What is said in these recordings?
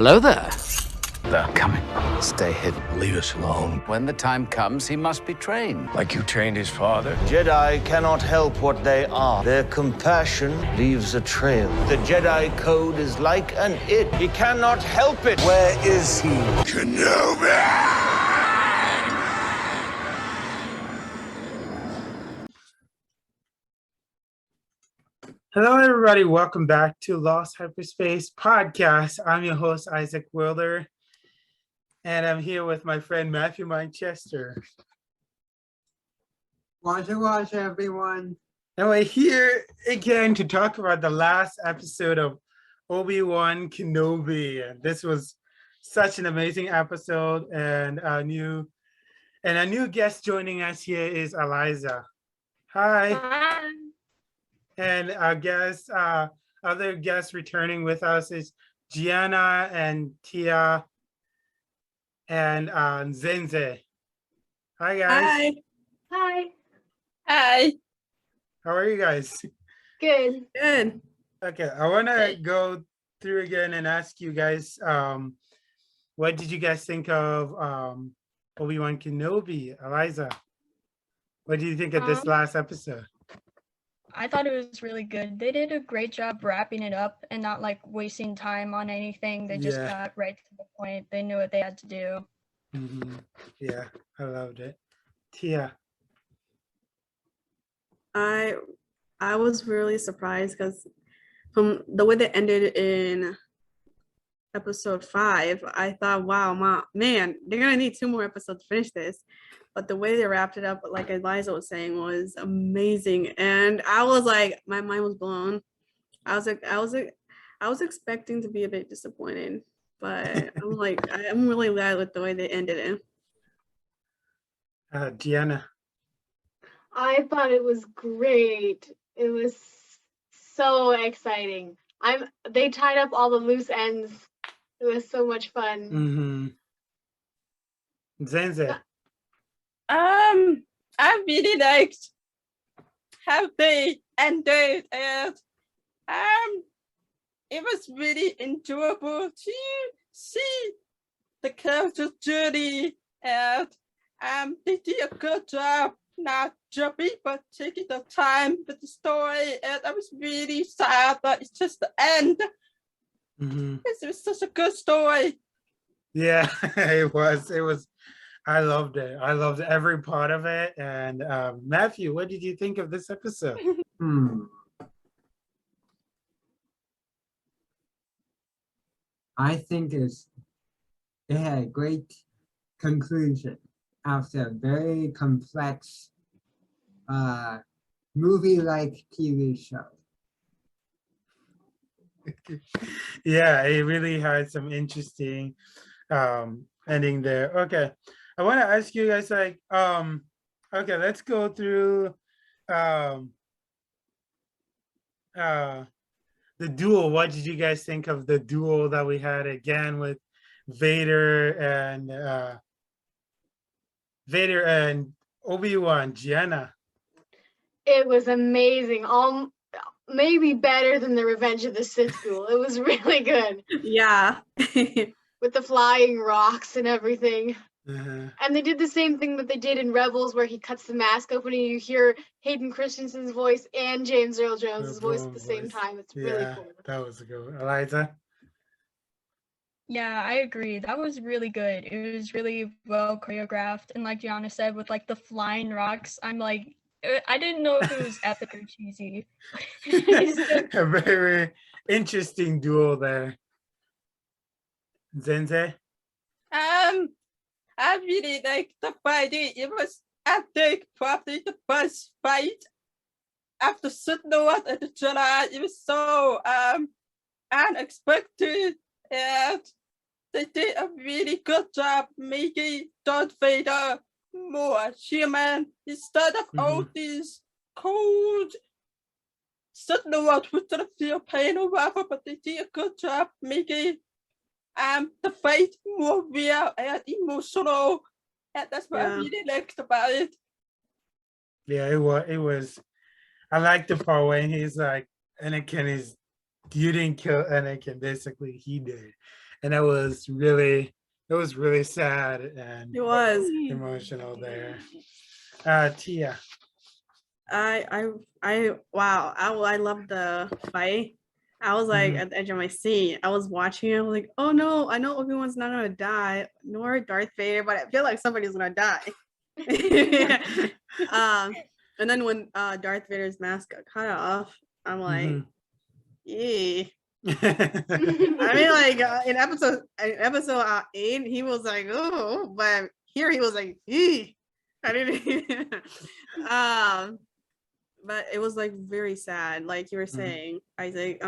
Hello there. They're coming. Stay hidden. Leave us alone. When the time comes, he must be trained. Like you trained his father? Jedi cannot help what they are. Their compassion leaves a trail. The Jedi Code is like an it. He cannot help it. Where is he? Kenobi! Hello, everybody. Welcome back to Lost Hyperspace podcast. I'm your host, Isaac Wilder, and I'm here with my friend Matthew Manchester. Watch, everyone. And we're here again to talk about the last episode of Obi-Wan Kenobi. And this was such an amazing episode, and a new guest joining us here is Eliza. Hi. Hi. And our guests, other guests returning with us is Gianna and Tia and Zenze. Hi, guys. Hi. Hi. Hi. How are you guys? Good. Good. Okay, I want to go through again and ask you guys, what did you guys think of Obi-Wan Kenobi? Eliza, what do you think of this last episode? I thought it was really good. They did a great job wrapping it up and not like wasting time on anything. They just got right to the point. They knew what they had to do. Mm-hmm. Yeah, I loved it. Tia. I was really surprised because from the way they ended in episode 5, I thought, wow, man, they're gonna need 2 more episodes to finish this. But the way they wrapped it up, like Eliza was saying, was amazing. And I was like, my mind was blown. I was expecting to be a bit disappointed, but I'm really glad with the way they ended it. Gianna. I thought it was great. It was so exciting. They tied up all the loose ends. It was so much fun. Mm-hmm. Zenze. I really liked how they ended it. It was really enjoyable to see the character's journey, and they did a good job not jumping but taking the time with the story, and I was really sad that it's just the end. Mm-hmm. It was such a good story. Yeah, it was. I loved it. I loved every part of it. And Matthew, what did you think of this episode? I think it had a great conclusion after a very complex movie-like TV show. Yeah, it really had some interesting ending there. Okay. I want to ask you guys, okay, let's go through the duel. What did you guys think of the duel that we had again with Vader and Obi-Wan? Gianna. It was amazing. Maybe better than the Revenge of the Sith duel. It was really good. Yeah. With the flying rocks and everything. Uh-huh. And they did the same thing that they did in Rebels, where he cuts the mask open and you hear Hayden Christensen's voice and James Earl Jones' voice at the same time. It's really cool. That was a good one. Eliza? Yeah, I agree. That was really good. It was really well choreographed. And like Gianna said, with like the flying rocks, I'm like, I didn't know if it was epic or cheesy. A very interesting duel there. Zenze? I really liked the fighting. It was, I think, probably the best fight after Sith Lord and the Jedi. It was so unexpected, and they did a really good job making Darth Vader more human instead of all these cold Sith Lord who didn't feel pain or whatever, but they did a good job making the fight more real and emotional, and that's what I really liked about it. Yeah, it was. I like the part when he's like, Anakin is you didn't kill Anakin. Basically, he did, and it was really sad and It was. emotional there. Tia. Wow. I love the fight. I was like Mhm. at the edge of my seat. I was watching it. I was like, oh no, I know Obi-Wan's not gonna die, nor Darth Vader, but I feel like somebody's gonna die. And then when Darth Vader's mask got cut off, I'm like, Mhm. yeah. I mean, like in episode 8, he was like, oh, but here he was like, eee. I didn't. But it was like very sad, like you were saying, Isaac.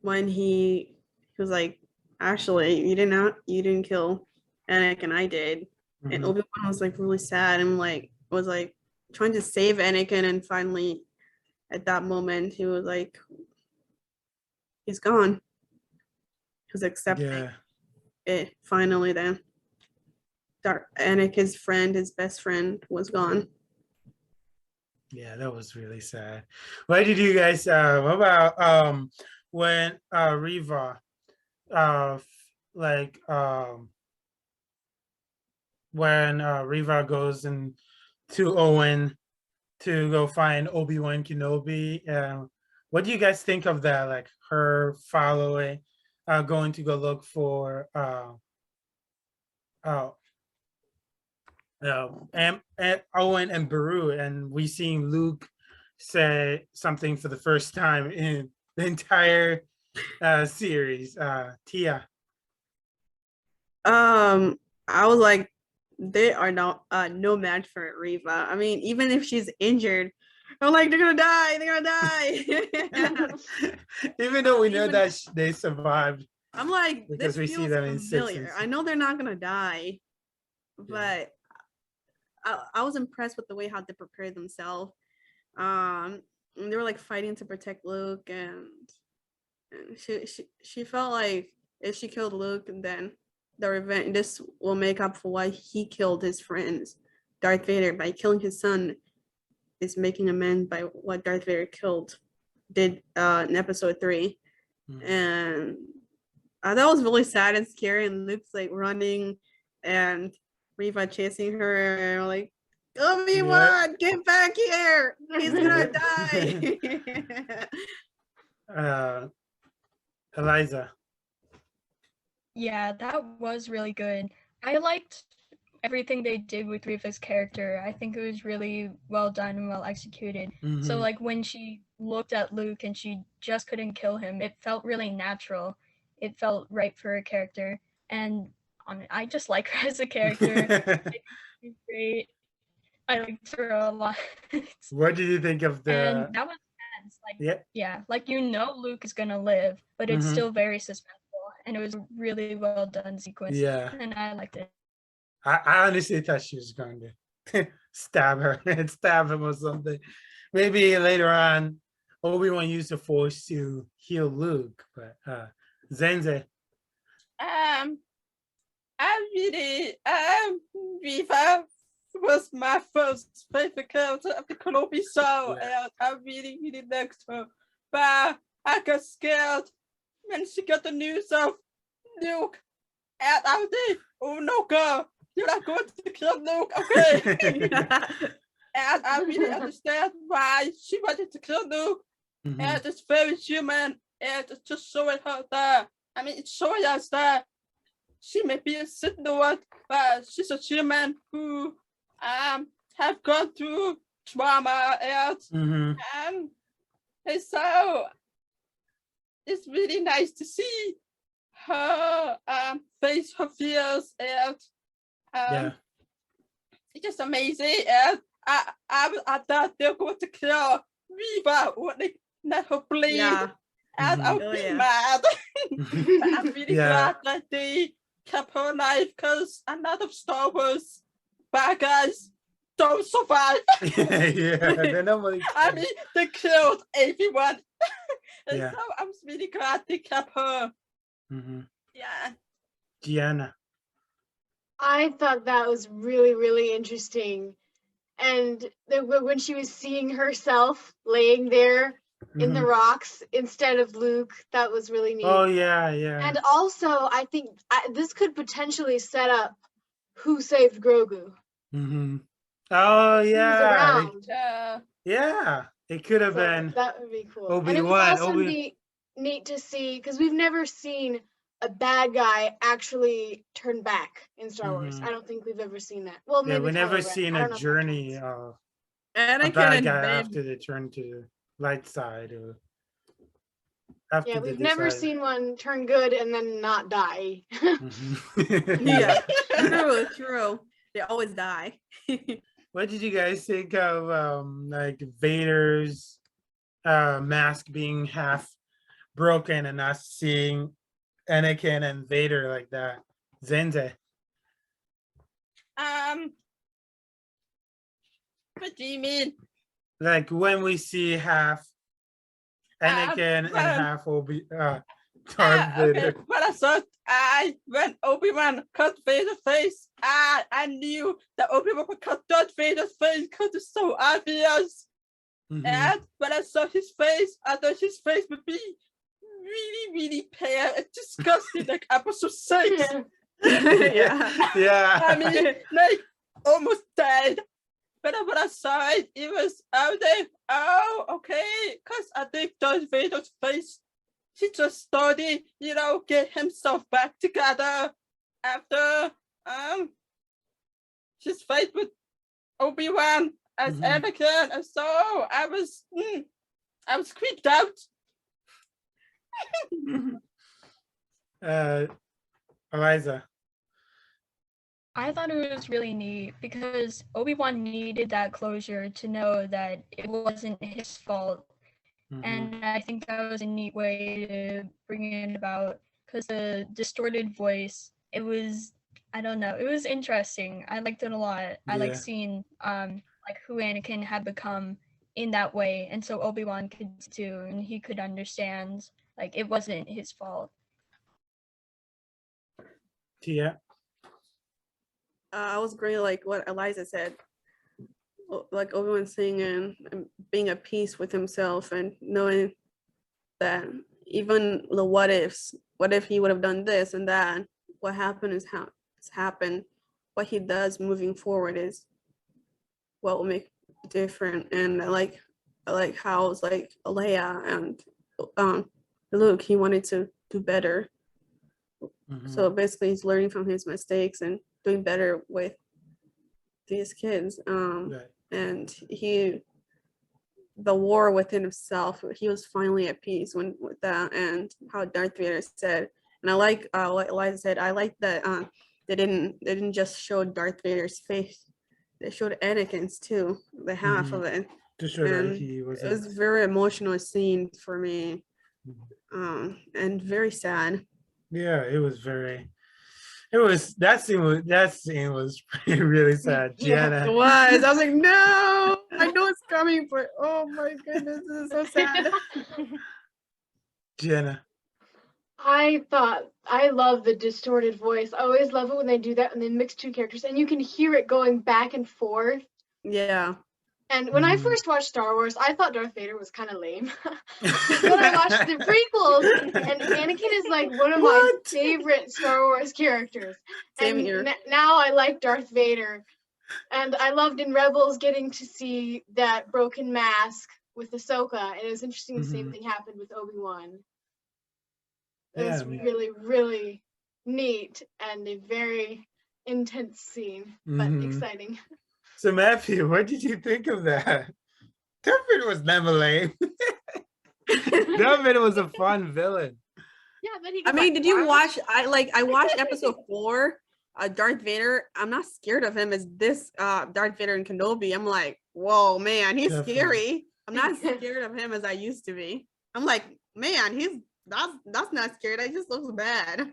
When he was like, actually, you didn't kill Anakin, I did, and Mhm. Obi-Wan was like really sad and like was like trying to save Anakin, and finally, at that moment, he was like, he's gone. He was accepting Yeah. it finally. Then, Anakin's friend, his best friend, was gone. Yeah, that was really sad. What did you guys what about when Reva like when Reva goes in to Owen to go find Obi-Wan Kenobi? What do you guys think of that? Like her following going to go look for and Owen and Beru, and we seeing Luke say something for the first time in the entire series. Tia. I was like, they are no match for Reva. I mean, even if she's injured, I'm like, they're gonna die. Even though we know that they survived. I'm like, because this we see feels them in familiar. 6 I know they're not gonna die, but I was impressed with the way how they prepared themselves. And they were like fighting to protect Luke, and she felt like if she killed Luke, then the revenge, this will make up for why he killed his friends. Darth Vader, by killing his son, is making amends by what Darth Vader did in episode 3. And that was really sad and scary, and Luke's like running and Reva chasing her, and like, Obi-Wan, get back here, he's gonna die. Eliza. Yeah, that was really good. I liked everything they did with Reva's character. I think it was really well done and well executed. So like when she looked at Luke and she just couldn't kill him, it felt really natural. It felt right for her character. And I just like her as a character. I think she's great. I liked her a lot. What did you think of the And that was intense. Like yeah, like Luke is gonna live, but it's still very suspenseful. And it was a really well done sequence. Yeah. And I liked it. I honestly thought she was going to stab her and stab him or something. Maybe later on, Obi-Wan used the Force to heal Luke, but Zenze. I really Reva was my first favorite character of the Kenobi show, and I really liked her. But I got scared when she got the news of Luke, and I was like, oh no, girl, you're not going to kill Luke, okay? And I really understand why she wanted to kill Luke, and it's very human, and it's just showing her that. I mean, it's showing us that she may be a Sith Lord, but she's a human who have gone through trauma, and so it's really nice to see her face her fears, and it's just amazing. And I thought they were going to kill Reva when they let her bleed, and I would be mad. But I'm really glad that they kept her alive, because a lot of Star Wars bad guys don't survive. I mean, they killed everyone. And so I'm really glad they kept her. Yeah. Gianna. I thought that was really, really interesting. And when she was seeing herself laying there in the rocks instead of Luke. That was really neat. Oh yeah, yeah. And also, I think this could potentially set up who saved Grogu. Oh He was yeah. around. Yeah. It could have So been that would be cool. Obi-Wan. And it was also neat to see, because we've never seen a bad guy actually turn back in Star Wars. I don't think we've ever seen that. Well, maybe we never Kylo Ren. seen I a don't know if that journey counts. of And a I bad can guy admit, after they turn to the light side, or after Yeah, they we've never decide. seen one turn good and then not die. yeah, true. They always die. What did you guys think of like Vader's mask being half broken and us seeing Anakin and Vader like that? Zenze. What do you mean? Like when we see half Anakin and half Darth Vader. Okay. When I thought when Obi-Wan cut Vader's face, I knew that Obi-Wan would cut Darth Vader's face because it's so obvious. And when I saw his face, I thought his face would be really, really pale and disgusting, like episode 6. yeah. I mean, like almost dead. But when I saw it, it was okay, because I think Darth Vader's face, he just started, get himself back together after his fight with Obi-Wan as Anakin, and so I was creeped out. Eliza. I thought it was really neat because Obi-Wan needed that closure to know that it wasn't his fault. And I think that was a neat way to bring it about, because the distorted voice, it was, I don't know, it was interesting. I liked it a lot. I like seeing like who Anakin had become in that way, and so Obi-Wan could too, and he could understand like it wasn't his fault. Yeah. I was agreeing like what Eliza said, like Obi-Wan saying and being at peace with himself and knowing that even the what if he would have done this and that, what happened is how it's happened. What he does moving forward is what will make it different. And I like how it's like Leia and Luke, he wanted to do better. So basically he's learning from his mistakes and doing better with these kids. And the war within himself, he was finally at peace with that, and how Darth Vader said, and I like what Eliza said, I like that they didn't just show Darth Vader's face, they showed Anakin's too, the half of it. To show that he was. It was a very emotional scene for me, and very sad. Yeah, it was that scene was really sad. Gianna. It was. I was like, no, I know it's coming, but oh my goodness, this is so sad. Gianna. I love the distorted voice. I always love it when they do that and they mix two characters and you can hear it going back and forth. Yeah. And when I first watched Star Wars, I thought Darth Vader was kind of lame. But I watched the prequels, and Anakin is like one of my favorite Star Wars characters. Same and here. Now I like Darth Vader. And I loved in Rebels getting to see that broken mask with Ahsoka, and it was interesting the same thing happened with Obi-Wan. It was really, really neat and a very intense scene, but exciting. So Matthew, what did you think of that? Darth Vader was never lame. Darth Vader was a fun villain. Yeah, but he. I mean, did you watch? I watched episode 4. Darth Vader. I'm not scared of him as this Darth Vader in Kenobi. I'm like, whoa, man, he's scary. I'm not scared of him as I used to be. I'm like, man, that's not scared. I just looks bad.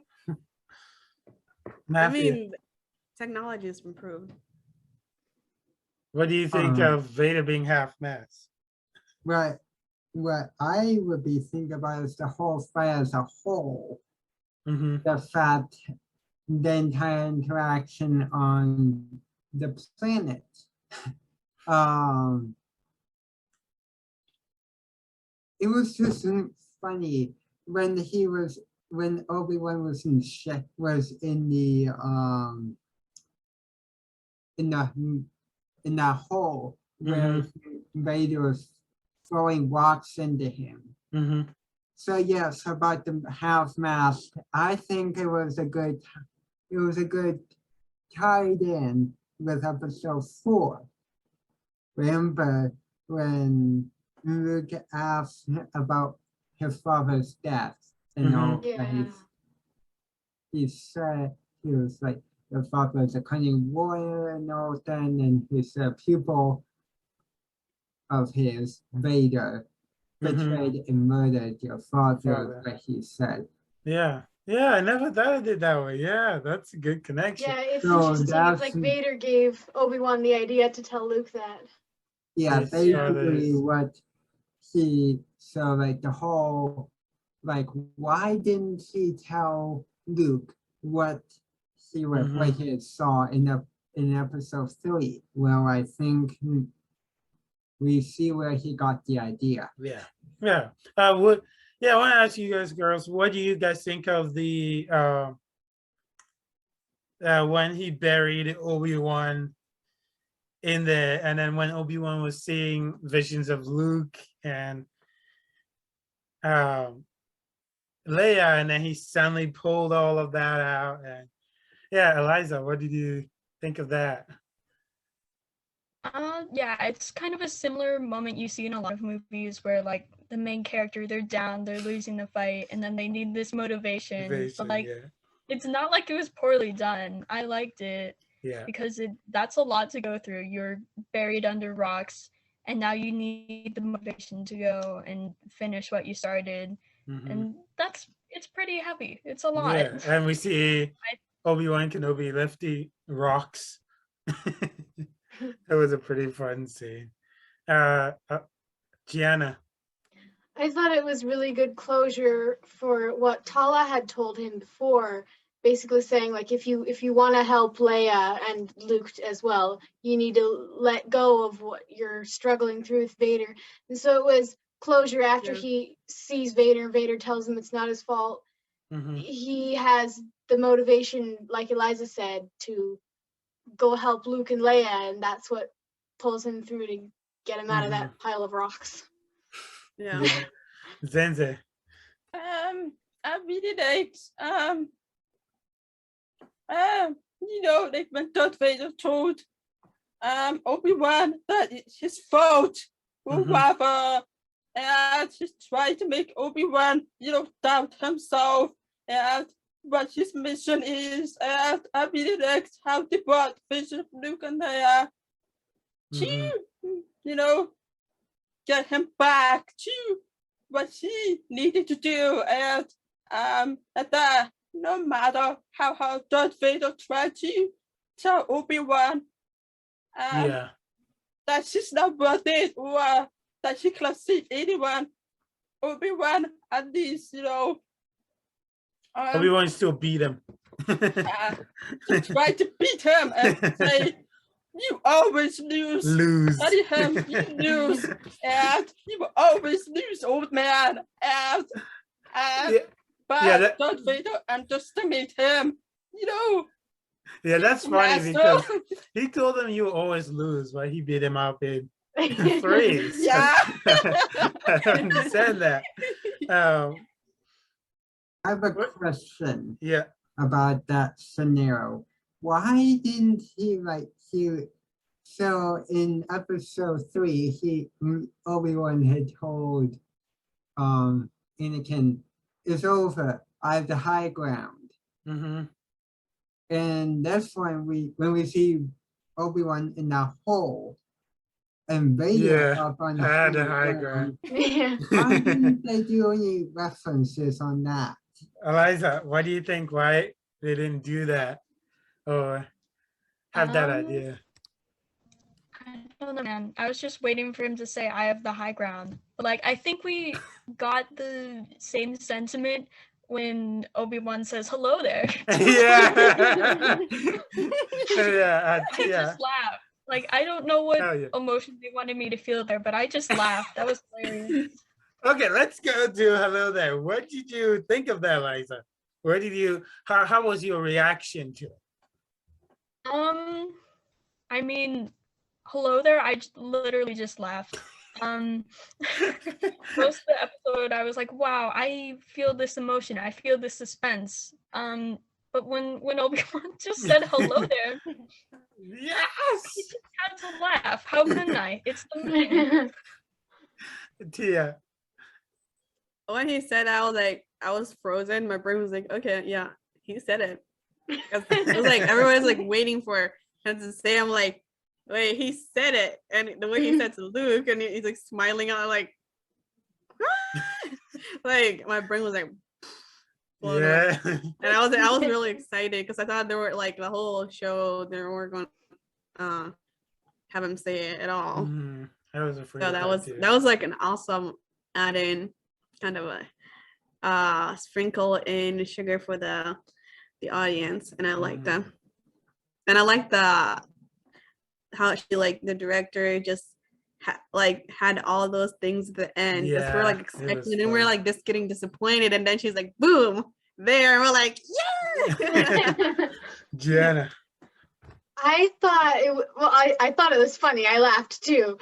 Matthew. I mean, technology has improved. What do you think of Vader being half masked? What I would be thinking about is the whole fight as a whole. The fact, the entire interaction on the planet. it was just funny when Obi-Wan was in the hole where Vader was throwing rocks into him. So yes, about the half mask, I think it was a good tied in with episode 4. Remember when Luke asked about his father's death and all that he said he was like your father is a cunning warrior and all that, and he's a pupil of his, Vader, betrayed and murdered your father, like he said. Yeah, I never thought of it that way. Yeah, that's a good connection. Yeah, it's interesting. It's like Vader gave Obi-Wan the idea to tell Luke that. Yeah, basically what so like the whole, like, why didn't he tell Luke what he saw in episode 3? Well, I think we see where he got the idea. Yeah. I want to ask you guys, girls, what do you guys think of the when he buried Obi-Wan in there, and then when Obi-Wan was seeing visions of Luke and Leia, and then he suddenly pulled all of that out? And yeah, Eliza, what did you think of that? Yeah, it's kind of a similar moment you see in a lot of movies where like the main character, they're down, they're losing the fight, and then they need this motivation. But like it's not like it was poorly done. I liked it. Yeah. Because that's a lot to go through. You're buried under rocks, and now you need the motivation to go and finish what you started. And it's pretty heavy. It's a lot. Yeah, and we see Obi-Wan Kenobi lift the rocks. It was a pretty fun scene. Gianna. I thought it was really good closure for what Tala had told him before, basically saying like if you want to help Leia and Luke as well, you need to let go of what you're struggling through with Vader. And so it was closure after he sees Vader. Vader tells him it's not his fault. He has the motivation, like Eliza said, to go help Luke and Leia, and that's what pulls him through to get him out of that pile of rocks. Yeah. Zenze. I really liked you know, like when Darth Vader told Obi-Wan that it's his fault or whatever, and he's trying to make Obi-Wan, you know, doubt himself and what his mission is. And I really liked how they brought vision of Luke and Leia to, you know, get him back to what he needed to do. And that no matter how hard Darth Vader tried to tell Obi-Wan that she's not worth it, or that she can see anyone, Obi-Wan at least, you know, Obi-Wan still beat him. He tried to beat him and say, you always lose. Study him, you lose. And you will always lose, old man. But Darth Vader underestimated him, you know. Yeah, that's funny because he told him you always lose, but he beat him up in 3. Yeah. I don't understand that. I have a question about that scenario. Why didn't he so in episode 3, Obi-Wan had told Anakin, it's over, I have the high ground. And that's when we see Obi-Wan in that hole and Vader up on the high ground. Why didn't they do any references on that? Eliza, what do you think? Why they didn't do that or have that idea? I don't know, man. I was just waiting for him to say, I have the high ground. But like, I think we got the same sentiment when Obi-Wan says, hello there. I just laughed. Like, I don't know what emotion they wanted me to feel there, but I just laughed. That was hilarious. Okay, let's go to hello there. What did you think of that, Liza? Where did you? How was your reaction to it? I mean, hello there. I literally just laughed. Most of the episode, I was like, wow, I feel this emotion. I feel this suspense. But when Obi-Wan just said hello there, Yes, I just had to laugh. How couldn't I? It's the man. Tia. When he said that, I was frozen. My brain was like, okay, yeah, he said it. It was like everyone's like waiting for him to say. I'm like, wait, he said it, and the way he said to Luke, and he's like smiling out, like, like my brain was like, Yeah. and I was really excited because I thought there were like the whole show they were going to have him say it at all. I was afraid. So that was like an awesome add-in, kind of a sprinkle in sugar for the audience, and I like that. And I like how she, like, the director just had all those things at the end. Yeah, we're like expecting, and we're like just getting disappointed, and then she's like, boom, there, and we're like, yeah. Gianna. I thought it was funny. I laughed too.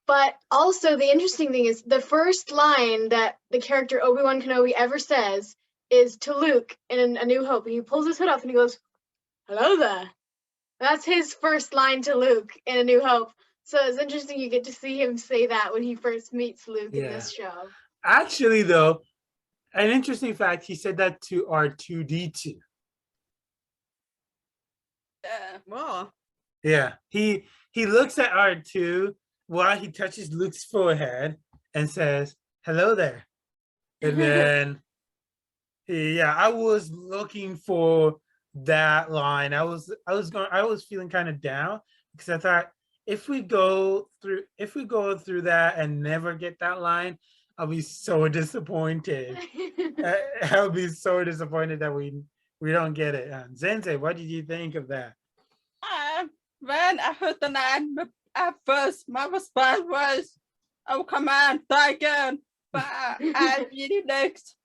But also the interesting thing is the first line that the character Obi-Wan Kenobi ever says is to Luke in A New Hope. And he pulls his hood off and he goes, hello there. That's his first line to Luke in A New Hope. So it's interesting you get to see him say that when he first meets Luke in this show. Actually, though, an interesting fact, he said that to R2-D2. Well. Yeah, he looks at R2 while he touches Luke's forehead and says, hello there. And then, I was looking for that line. I was feeling kind of down because I thought if we go through that and never get that line, I'll be so disappointed. I'll be so disappointed that we don't get it. Zenze, what did you think of that? When I heard the line at first, my response was, oh, come on, try again. But I really liked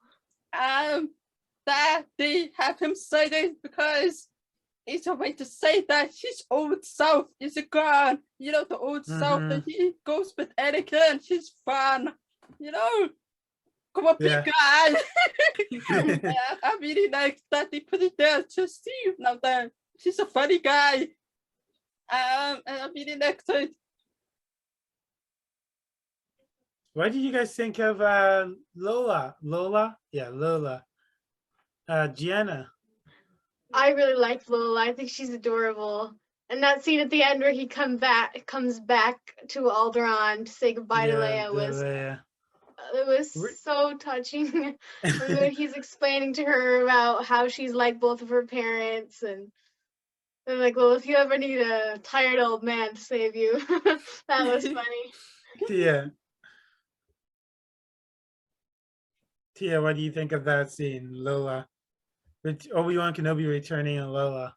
that they have him say this because it's a way to say that his old self is gone. You know, the old self that he goes with Anakin. He's fun. You know, come on, big guy. I really like that they put it there to Steve. Now that he's a funny guy. And I really liked it. What did you guys think of Lola? Lola? Yeah, Lola. Gianna. I really liked Lola. I think she's adorable. And that scene at the end where he comes back to Alderaan to say goodbye to Leia was it was so touching. When he's explaining to her about how she's like both of her parents, and they're like, well, if you ever need a tired old man to save you. That was funny. Tia, what do you think of that scene, Lola? Obi-Wan Kenobi returning and Lola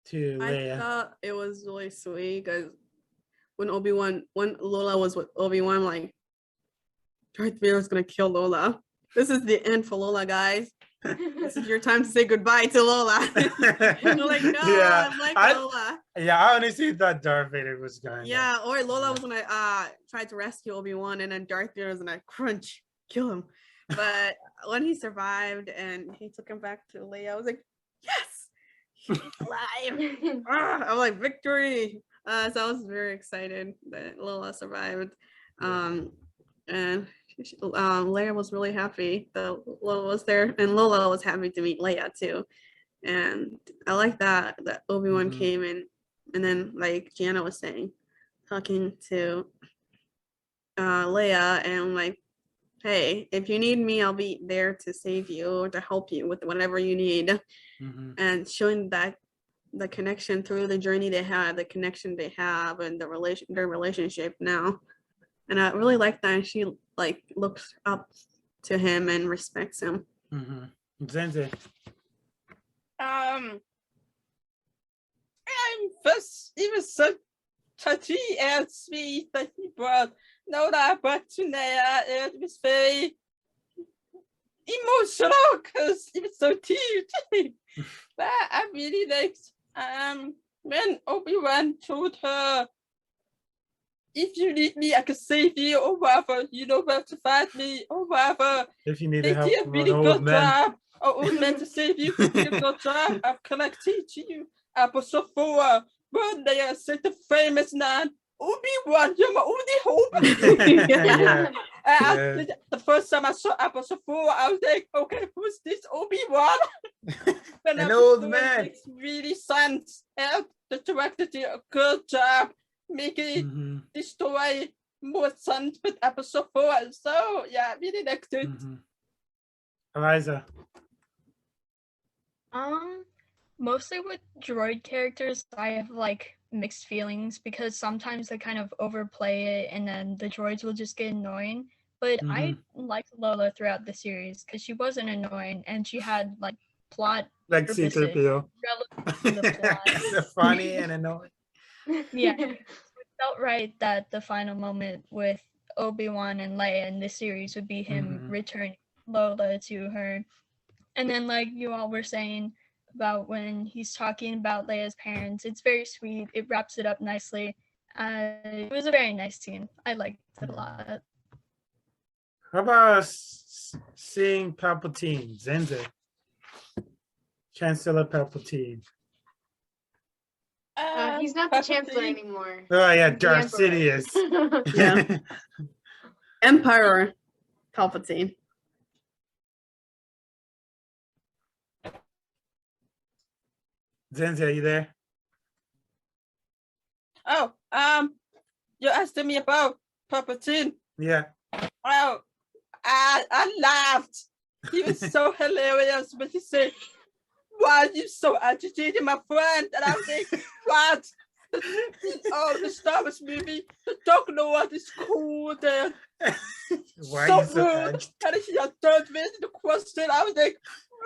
to Leia. I thought it was really sweet because when Lola was with Obi-Wan, like, Darth Vader's gonna kill Lola. This is the end for Lola, guys. This is your time to say goodbye to Lola. I'm like, no, I like Lola. Yeah, I honestly thought Darth Vader was going. Yeah, or Lola was gonna try to rescue Obi-Wan, and then Darth Vader was gonna kill him. But when he survived and he took him back to Leia, I was like, yes, he's alive. I'm like, victory. So I was very excited that Lola survived. And Leia was really happy that Lola was there, and Lola was happy to meet Leia too. And I like that Obi-Wan came in, and then, like Gianna was saying, talking to Leia, and like, hey, if you need me, I'll be there to save you or to help you with whatever you need. And showing that the connection through the journey they had, the connection they have, and their relationship now. And I really like that she like looks up to him and respects him. Zenze. First, it was so touchy and sweet that he brought Nola back to Naya. It was very emotional because it was so cute. But I really liked when Obi-Wan told her, if you need me, I can save you or whatever. You know where to find me or whatever. If you need They help did a from really an good old man. job. Old man to save you. They did a good job of connecting to you. Episode 4, when they said the famous man, Obi-Wan, you're my only hope. Yeah. Yeah. The first time I saw episode 4, I was like, okay, who's this Obi-Wan? An old man. Makes really sense. And the director did a good job making the story more sense with episode 4. So yeah, really liked it. Eliza. Mostly with droid characters, I have like mixed feelings because sometimes they kind of overplay it and then the droids will just get annoying. But I liked Lola throughout the series because she wasn't annoying and she had like plot Like purposes C-3PO. relevant to the plot. So funny and annoying. Yeah, it felt right that the final moment with Obi-Wan and Leia in this series would be him returning Lola to her. And then like you all were saying about when he's talking about Leia's parents, it's very sweet. It wraps it up nicely. It was a very nice scene. I liked it a lot. How about seeing Palpatine, Zenza? Chancellor Palpatine. He's not the Chancellor anymore. Oh yeah, He's the Darth Emperor. Sidious. Yeah. Emperor Palpatine. Zenzi, are you there? Oh, you asked me about Palpatine. Yeah. Oh, I laughed. He was so hilarious when he said, "Why are you so agitated, my friend?" And I was like, "What? Oh, the Star Wars movie, the Dark Lord is cool there." Why So are you so rude. And he had third vision the question. I was like,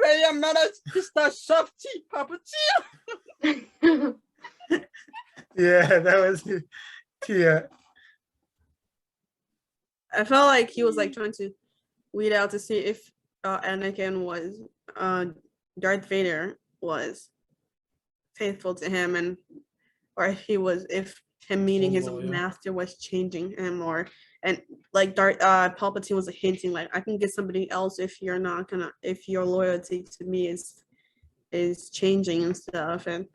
wait a minute, is that Shafty Palpatine? Yeah, that was yeah. I felt like he was like trying to weed out to see if Anakin was Darth Vader was faithful to him, and or if him meeting his loyal. master was changing him, or and like Palpatine was hinting like, I can get somebody else if you're not gonna, if your loyalty to me is changing and stuff. And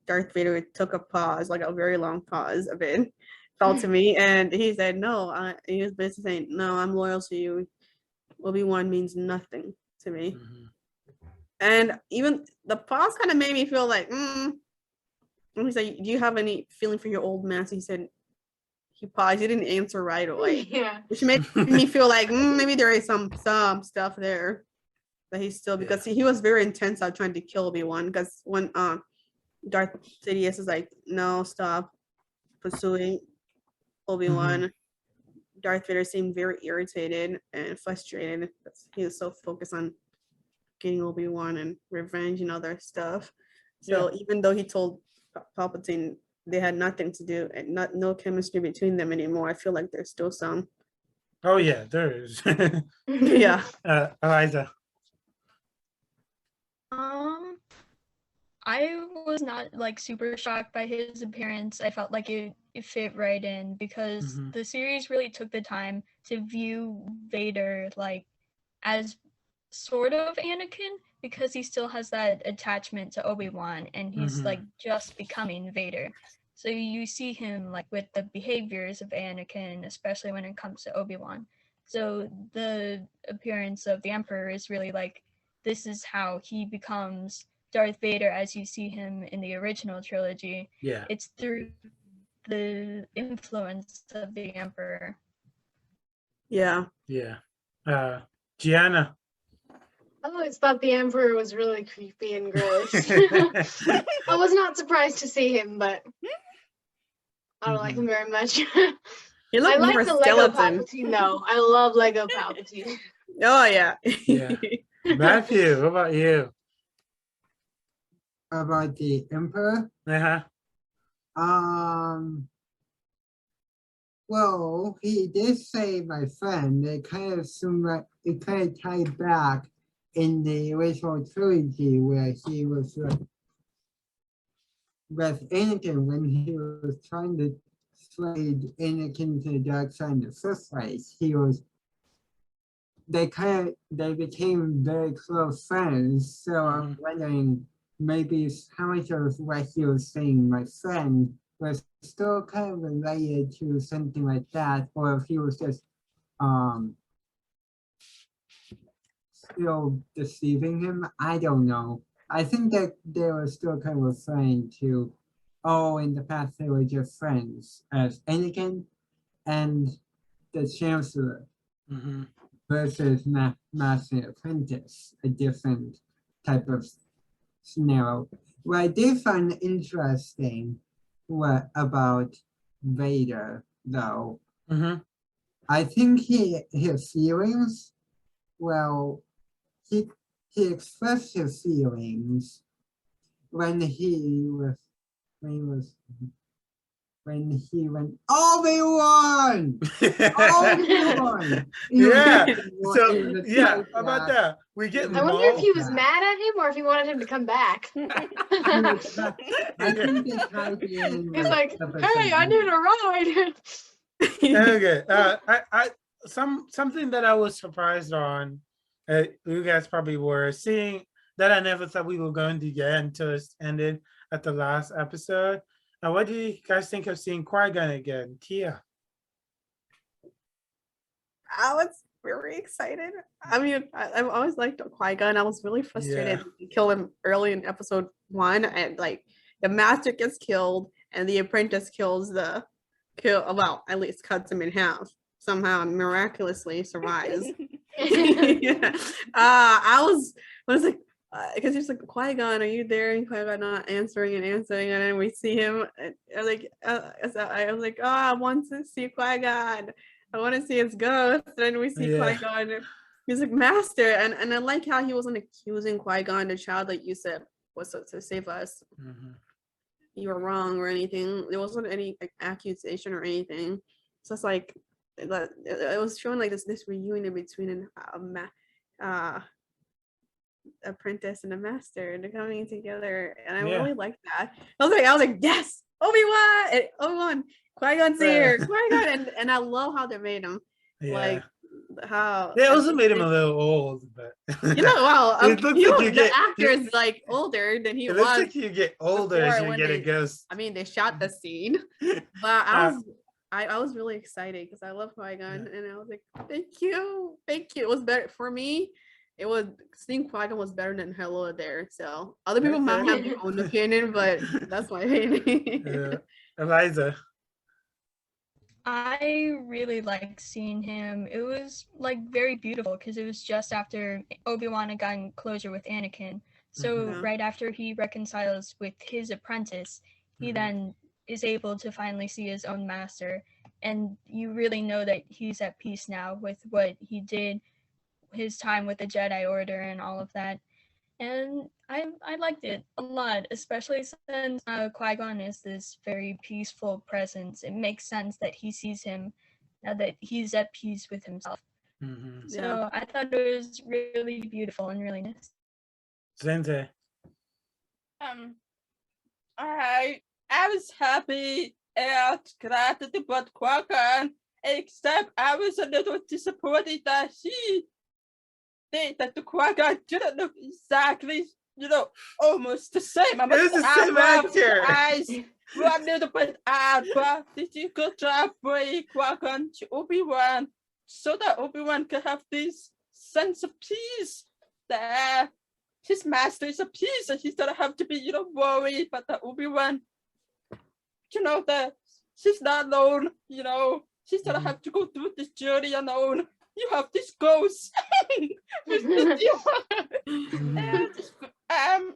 Darth Vader took a pause, like a very long pause of it, felt to me, and he said, no, he was basically saying, no, I'm loyal to you. Obi-Wan means nothing to me. And even the pause kind of made me feel like, and he said, do you have any feeling for your old master? He said, he paused, he didn't answer right away. Yeah. Which made me feel like maybe there is some stuff there that he's still, because he was very intense out trying to kill Obi-Wan, because when Darth Sidious is like, no, stop pursuing Obi-Wan, Darth Vader seemed very irritated and frustrated. He was so focused on getting Obi-Wan and revenge and other stuff. So even though he told Palpatine they had nothing to do and no chemistry between them anymore, I feel like there's still some. Oh yeah, there is. Yeah. Eliza. I was not like super shocked by his appearance. I felt like it fit right in because the series really took the time to view Vader like as sort of Anakin, because he still has that attachment to Obi-Wan and he's like just becoming Vader. So you see him like with the behaviors of Anakin, especially when it comes to Obi-Wan. So the appearance of the Emperor is really like, this is how he becomes Darth Vader as you see him in the original trilogy. Yeah. It's through the influence of the Emperor. Yeah. Yeah. Gianna. I always thought the Emperor was really creepy and gross. I was not surprised to see him, but I don't like him very much. He looked I like more the Lego skeleton. Palpatine though. I love Lego Palpatine. Oh yeah. Yeah. Matthew, what about you? About the Emperor, Well, he did say my friend. It kind of tied back in the original trilogy where he was with Anakin when he was trying to persuade Anakin to the dark side in the first place. They became very close friends. So I'm wondering maybe how much of what he was saying, my friend, was still kind of related to something like that, or if he was just still deceiving him. I don't know. I think that they were still kind of referring to, oh, in the past they were just friends as Anakin and the Chancellor versus Master and Apprentice, a different type of scenario. What I did find interesting about Vader, though, I think his feelings, well, he expressed his feelings when he went Obi-Wan! Obi-Wan! Yeah. So yeah, how about that? We get I wonder if he was that. mad at him or if he wanted him to come back. I think they tied in. He's like, hey, I need a ride. Okay. Something that I was surprised on, you guys probably were seeing that I never thought we were going to get until it ended at the last episode. Now, what do you guys think of seeing Qui-Gon again? Tia? I was very excited. I mean, I've always liked Qui-Gon. I was really frustrated to kill him early in episode 1, and like the master gets killed and the apprentice well, at least cuts him in half. Somehow miraculously survives. I was like, because he's like, Qui-Gon, are you there? And Qui-Gon not answering, and then we see him. And I was like, oh, I want to see Qui-Gon. I want to see his ghost. And then we see Qui-Gon. He's like, Master, and I like how he wasn't accusing Qui-Gon, the child that you said was to save us. You were wrong or anything. There wasn't any like, accusation or anything. So it's like it was showing like this reunion between apprentice and a master, and they're coming together, and I really liked that. I was like, yes, Obi-Wan, Qui-Gon's here, Qui-Gon, and I love how they made him. Like how they also made him a little old, but well, it looks like the actor is like older than he was. It looks like you get older as you get a ghost. I mean, they shot the scene, but I was really excited because I love Qui-Gon, and I was like, thank you. It was better for me. It was seeing Qui-Gon was better than Hello there. So other people might have their own opinion, but that's my opinion. Eliza. I really liked seeing him. It was like very beautiful because it was just after Obi-Wan had gotten closure with Anakin. So right after he reconciles with his apprentice, he then is able to finally see his own master. And you really know that he's at peace now with what he did, his time with the Jedi Order and all of that. And I liked it a lot, especially since Qui-Gon is this very peaceful presence. It makes sense that he sees him now that he's at peace with himself. So I thought it was really beautiful and really nice. Zente. I was happy and glad about Qui-Gon, except I was a little disappointed that the Qui-Gon didn't look exactly, almost the same. It was the same actor. Eyes were a little bit odd, but they did a good job bringing Qui-Gon to Obi-Wan so that Obi-Wan could have this sense of peace that his master is at peace and he doesn't have to be, worried, but that Obi-Wan, that she's not alone, she doesn't have to go through this journey alone. You have this ghost with you. And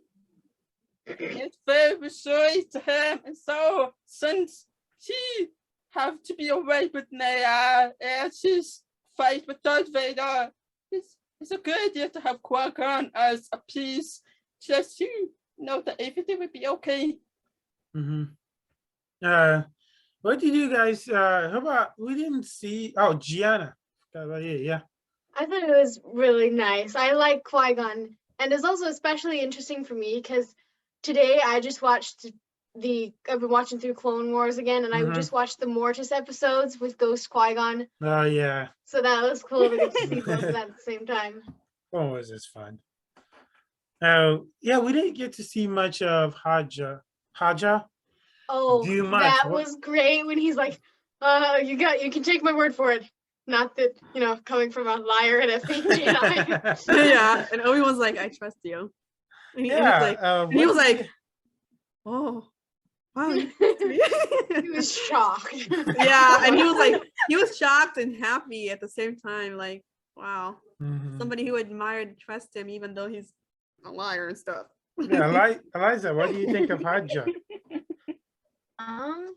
it's very reassuring to him. And so since she have to be away with Leia and she's fight with Darth Vader, it's a good idea to have Qui-Gon as a piece, just to know that everything would be okay. What did you guys? How about we didn't see? Oh, Gianna. How about you? Yeah. I thought it was really nice. I like Qui-Gon, and it's also especially interesting for me because today I just watched I've been watching through Clone Wars again, and I just watched the Mortis episodes with Ghost Qui-Gon. Oh yeah. So that was cool to get to see both of that at the same time. Clone Wars is fun. Oh yeah, we didn't get to see much of Haja. Oh, Do much. that What- was great when he's like, you can take my word for it. Not that, coming from a liar and a fake Jedi. Yeah, and Obi-Wan's like, I trust you. And he was like, oh, wow. He was shocked. Yeah, and he was shocked and happy at the same time. Like, wow, somebody who admired trust him even though he's a liar and stuff. Yeah, Eliza, what do you think of Haja? I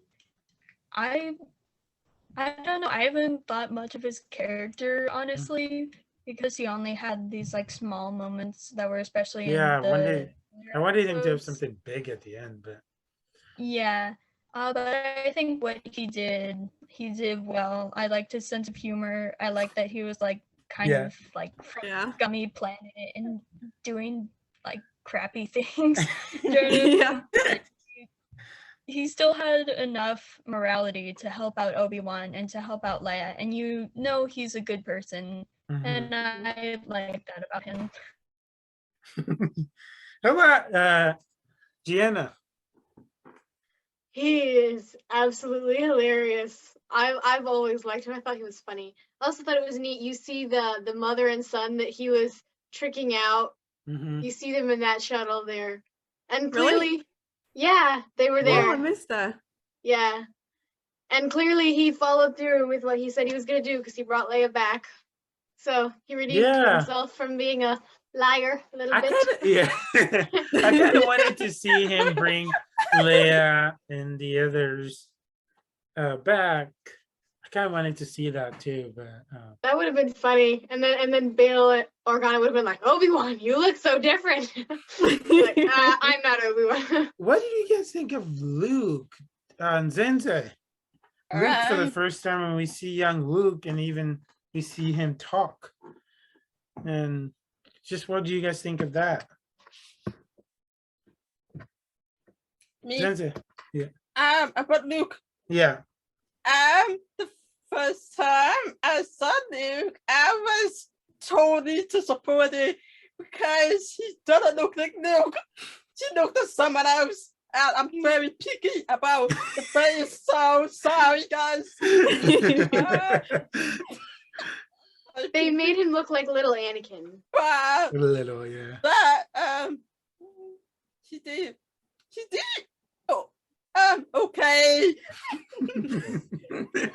don't know. I haven't thought much of his character, honestly, because he only had these like small moments that were especially Yeah, in the one day I wanted him to have episodes. something big at the end, but Yeah. But I think what he did well. I liked his sense of humor. I like that he was like kind Yeah. of like from a scummy planet and doing like crappy things. Yeah. He still had enough morality to help out Obi-Wan and to help out Leia, and he's a good person, and I like that about him. How about Gianna? He is absolutely hilarious. I've always liked him. I thought he was funny. I also thought it was neat. You see the mother and son that he was tricking out. You see them in that shuttle there, and clearly, yeah, they were there. Oh, I missed that. Yeah, and clearly he followed through with what he said he was gonna do because he brought Leia back. So he redeemed himself from being a liar a little bit. I kind of wanted to see him bring Leia and the others back. I kind of wanted to see that too, but that would have been funny. And then Bail Organa would have been like, Obi-Wan, you look so different. Like, I'm not Obi-Wan. What did you guys think of Luke and Zenze? Luke for the first time when we see young Luke, and even we see him talk. And just what do you guys think of that? Me? Zenze. Yeah. About Luke. Yeah. The first time I saw Luke, I was totally disappointed because he doesn't look like Luke. He looked like someone else. And I'm very picky about the face, so sorry, guys. They made him look like little Anakin. But little, yeah. That she did. Oh, okay.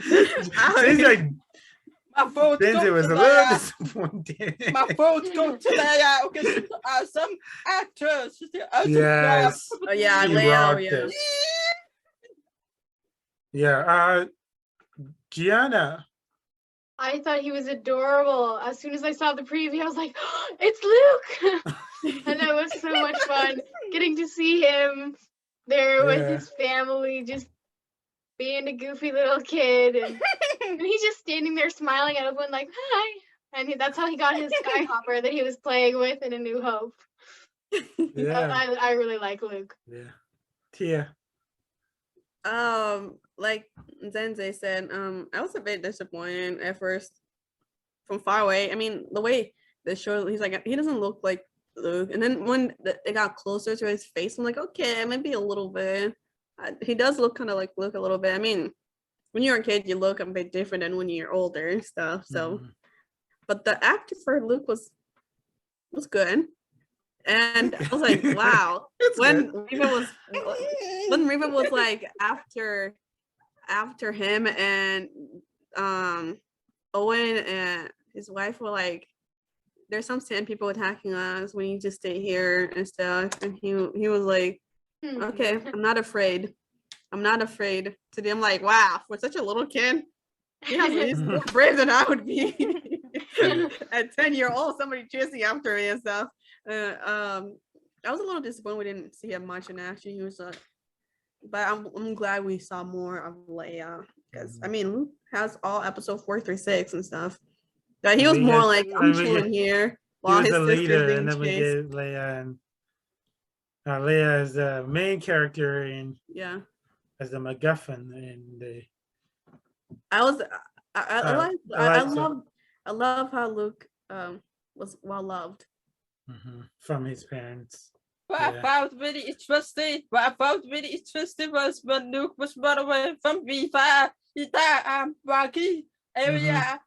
Seems like my vote Denzel was a little disappointed. My vote go to Leia. Okay, some actors. Yes. Oh yeah, He Leia. rocked Yeah. it. Yeah. Gianna. I thought he was adorable. As soon as I saw the preview, I was like, oh, it's Luke! And it was so much fun getting to see him there with his family, just being a goofy little kid. And he's just standing there smiling at everyone like, hi. And that's how he got his Skyhopper that he was playing with in A New Hope. Yeah. I really like Luke. Yeah. Tia. Like Zenze said, I was a bit disappointed at first from far away. I mean, the way they showed, he's like, he doesn't look like Luke. And then when it got closer to his face, I'm like, okay, maybe a little bit. He does look kind of like Luke a little bit. I mean, when you're a kid, you look a bit different than when you're older and stuff. So, but the actor for Luke was good. And I was like, wow. When Reva was like after him, and Owen and his wife were like, there's some sand people attacking us, we need to stay here and stuff. And he was like, okay, I'm not afraid. Today I'm like, wow, for such a little kid, he's more brave than I would be. At 10-year-old, somebody chasing after me and stuff. I was a little disappointed we didn't see him much in action. He was but I'm glad we saw more of Leia because I mean Luke has all episode 4 through 6 and stuff. But he was more like I'm chilling here He while was his the sister's leader, being and then we chased. get Leia, and Leia is the main character, and Yeah, as the MacGuffin, and the I love how Luke was well loved. from his parents. What I found really interesting was when Luke was run away from Viva, Rocky area.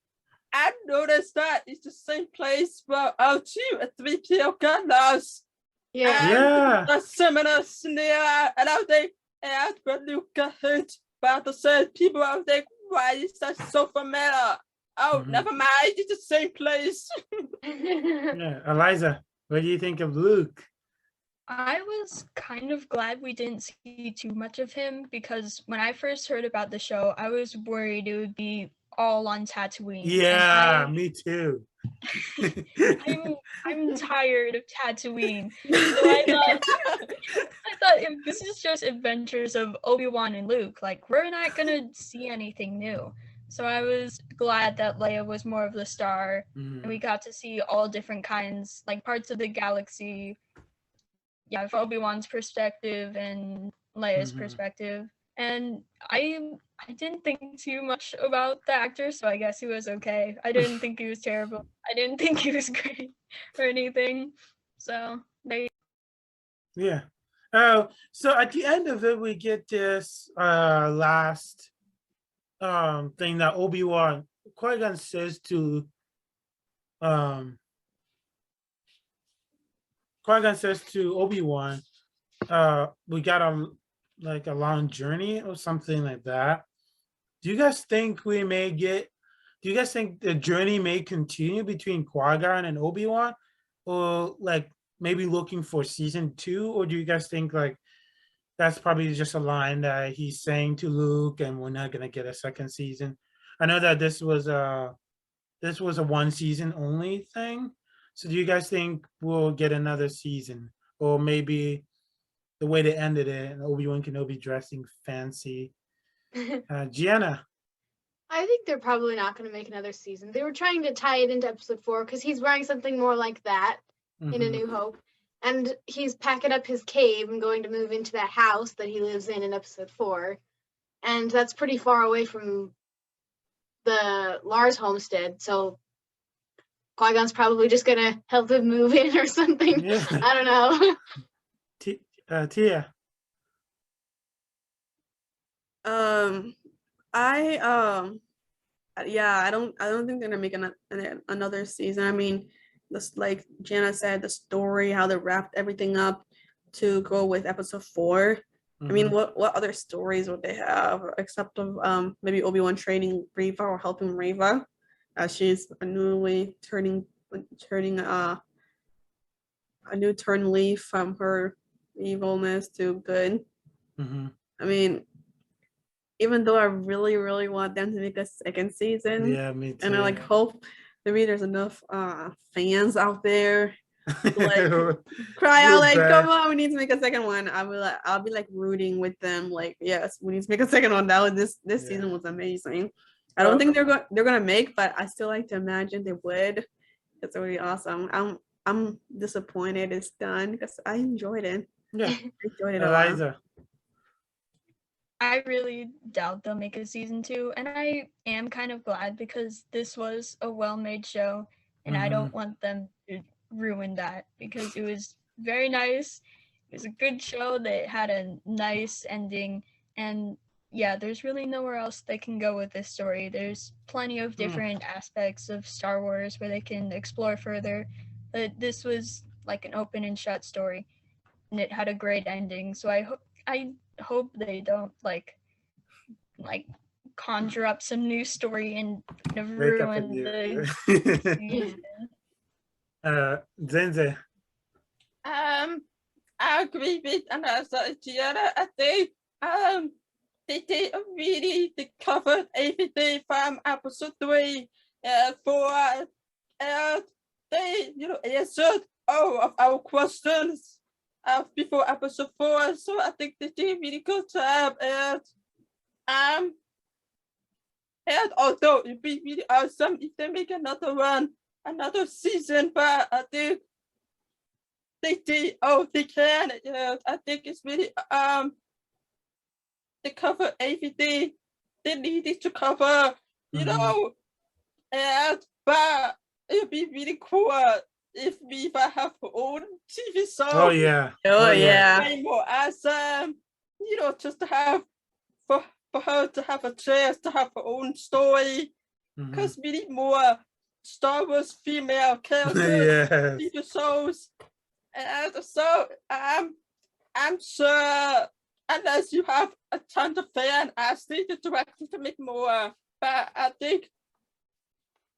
I noticed that it's the same place where R2 and 3PO got lost. Yeah. A similar scenario, and I was like, and when Luke got hurt by the same people, I was like, why is that so familiar? Oh, never mind, it's the same place. Yeah, Eliza, what do you think of Luke? I was kind of glad we didn't see too much of him because when I first heard about the show, I was worried it would be all on Tatooine. Yeah, me too. I'm tired of Tatooine. So I thought if this is just adventures of Obi-Wan and Luke, like we're not gonna see anything new. So I was glad that Leia was more of the star, and we got to see all different kinds, like parts of the galaxy. Yeah, from Obi-Wan's perspective and Leia's perspective. And I didn't think too much about the actor, so I guess he was okay. I didn't think he was terrible. I didn't think he was great or anything. So they Yeah. Oh, so at the end of it, we get this last thing that Obi-Wan Qui-Gon says to Obi-Wan, we got a long journey or something like that. Do you guys think the journey may continue between Qui-Gon and Obi-Wan, or like maybe looking for season 2, or do you guys think like that's probably just a line that he's saying to Luke and we're not gonna get a second season? I know that this was a 1 season only thing. So do you guys think we'll get another season, or maybe the way they ended it, and Obi-Wan Kenobi dressing fancy? Gianna. I think they're probably not going to make another season. They were trying to tie it into episode 4 because he's wearing something more like that in A New Hope. And he's packing up his cave and going to move into that house that he lives in episode 4. And that's pretty far away from the Lars homestead. So Qui-Gon's probably just going to help him move in or something. Yeah. I don't know. Tia. I don't think they're gonna make another season. I mean, this, like Jana said, the story, how they wrapped everything up to go with episode 4. I mean, what other stories would they have except of maybe Obi-Wan training Reva or helping Reva as she's a newly turning a new turn leaf from her evilness to good. I mean, even though I really, really want them to make a second season, me too. And I hope maybe there's enough fans out there to cry out come on, we need to make a second one. I'll be rooting with them, yes, we need to make a second one. This season was amazing. I don't think they're gonna make, but I still like to imagine they would. It's really awesome. I'm disappointed it's done because I enjoyed it. Yeah, I enjoyed it Eliza. a lot. I really doubt they'll make a season 2, and I am kind of glad because this was a well-made show, and I don't want them to ruin that because it was very nice. It was a good show that had a nice ending, and yeah, there's really nowhere else they can go with this story. There's plenty of different aspects of Star Wars where they can explore further, but this was like an open and shut story, and it had a great ending. So I hope they don't like conjure up some new story and ruin the season. Zenze. I agree with Gianna. I think they really covered everything from episode 3 and 4, and they answered all of our questions. before episode 4, so I think they did a really good job. And although it'd be really awesome if they make another one, another season, but I think they did all they can. I think it's really they cover everything they needed to cover, you know. And but it'd be really cool if Viva have her own TV show. Oh yeah. Oh yeah. Way more awesome, you know, just to have for her to have a chance to have her own story. Because we need more Star Wars female characters, TV shows. And so I'm sure unless you have a ton of fans, ask the director to make more. But I think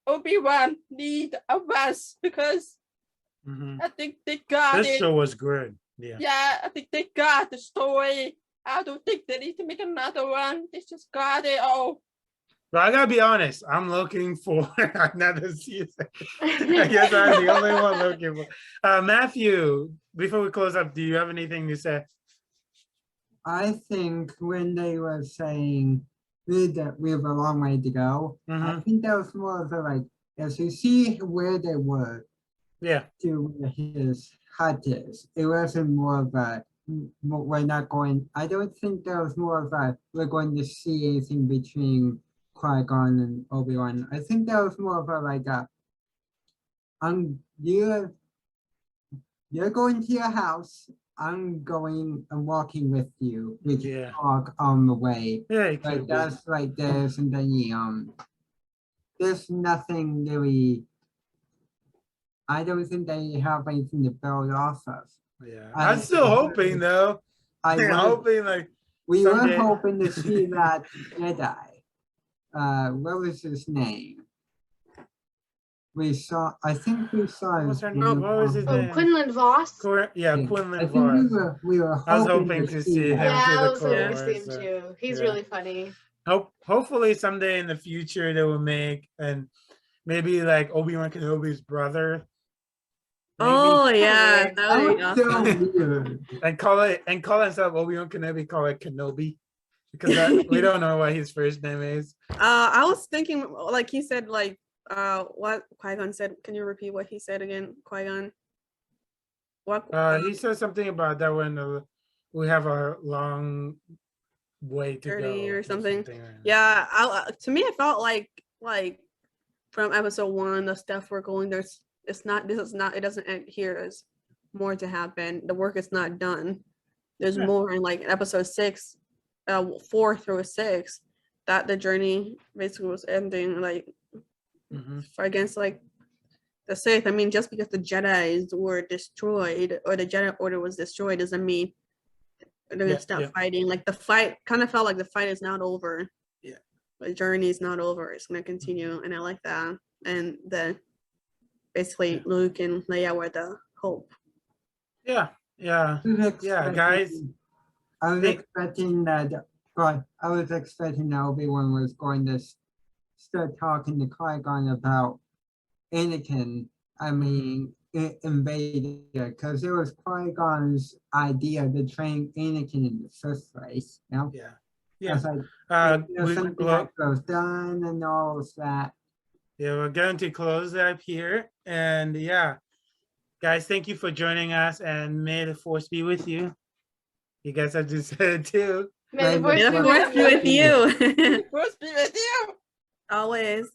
Obi-Wan need a rest because I think they got this it. show was good. Yeah, I think they got the story. I don't think they need to make another one. They just got it all. But I gotta be honest, I'm looking for another season. I guess I'm the only one looking for. Matthew, before we close up, do you have anything to say? I think when they were saying that we have a long way to go, I think that was more of a like, as you see where they were to where his hut is, it wasn't more of a, we're not going, I don't think there was more of a, we're going to see anything between Qui-Gon and Obi-Wan. I think that was more of a like a, you're going to your house, I'm going and walking with you. We can talk on the way. But that's like this, and then there's nothing really. I don't think they have anything to build off of. Yeah, I'm still hoping though. I'm hoping like we were hoping to see that Jedi. What was his name? We saw. I think we saw. What's her name? What was his name? Quinlan Voss. Quinlan Voss. We were I was hoping to see him. I was hoping to see him too. He's really funny. Hopefully someday in the future they will make and maybe like Obi-Wan Kenobi's brother. Maybe. Oh yeah, that would be awesome. and call himself Obi-Wan Kenobi. Call it Kenobi because we don't know what his first name is. I was thinking, like he said, like what Qui-Gon said. Can you repeat what he said again, Qui-Gon? What? He said something about that when we have a long way to go or something. Yeah, to me it felt like from episode 1 the stuff we're going there's it doesn't end here. There's more to happen. The work is not done. There's more in like episode 6, 4 through 6, that the journey basically was ending like against like the Sith. I mean, just because the Jedis were destroyed or the Jedi Order was destroyed doesn't mean they're gonna stop fighting. Like the fight kind of felt like the fight is not over. Yeah, the journey is not over. It's gonna continue, and I like that. And the basically Luke and Leia were the hope. Yeah, guys. I was expecting that. I was expecting that Obi-Wan was going to start talking to Qui-Gon about Anakin. I mean, invaded, because it was Qui-Gon's idea to train Anakin in the first place. You know? Yeah. Something that goes done and all of that. Yeah, we're going to close up here, and guys, thank you for joining us, and may the force be with you. You guys have to say it too. May the force be with you. Force be with you. Always.